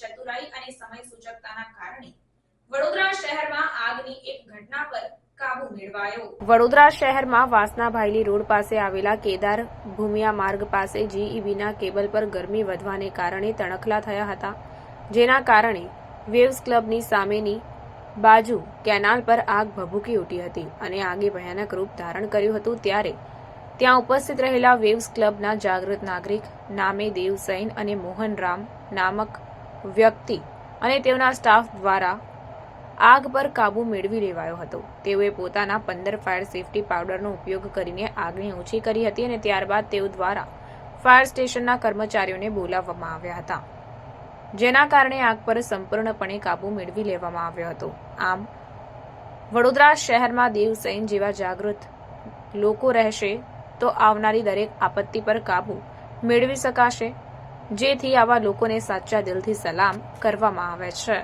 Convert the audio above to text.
ચતુરાઈ અને સમય સૂચકતાના કારણે વડોદરા શહેરમાં આગની એક ઘટના પર કાબુ મેળવાયો। વડોદરા શહેરમાં વાસના ભાયલી રોડ પાસે આવેલા કેદાર ભૂમિયા માર્ગ પાસે જીઈબીના કેબલ પર ગરમી વધવાને કારણે તણખલા થયા હતા, જેના કારણે વેવ્સ ક્લબની સામેની બાજુ કેનાલ પર આગ ભભૂકી ઉઠી હતી અને આગે ભયાનક રૂપ ધારણ કર્યું હતું। ત્યારે ત્યાં ઉપસ્થિત રહેલા વેવ્સ ક્લબના જાગૃત નાગરિક નામે દેવ સૈન અને મોહન રામ નામક વ્યક્તિ અને તેઓના સ્ટાફ દ્વારા આગ પર કાબુ મેળવી લેવાયો હતો। તેઓએ પોતાના 15 ફાયર સેફટી પાવડરનો ઉપયોગ કરીને આગને ઓછી કરી હતી અને ત્યારબાદ તેઓ દ્વારા ફાયર સ્ટેશનના કર્મચારીઓને બોલાવવામાં આવ્યા હતા, જેના કારણે આગ પર સંપૂર્ણપણે કાબુ મેળવી લેવામાં આવ્યો હતો। આમ વડોદરા શહેરમાં દેવ સૈન જેવા જાગૃત લોકો રહેશે તો આવનારી દરેક આપત્તિ પર કાબુ મેળવી શકાશે, જેથી આવા લોકોને સાચા દિલથી સલામ કરવામાં આવે છે।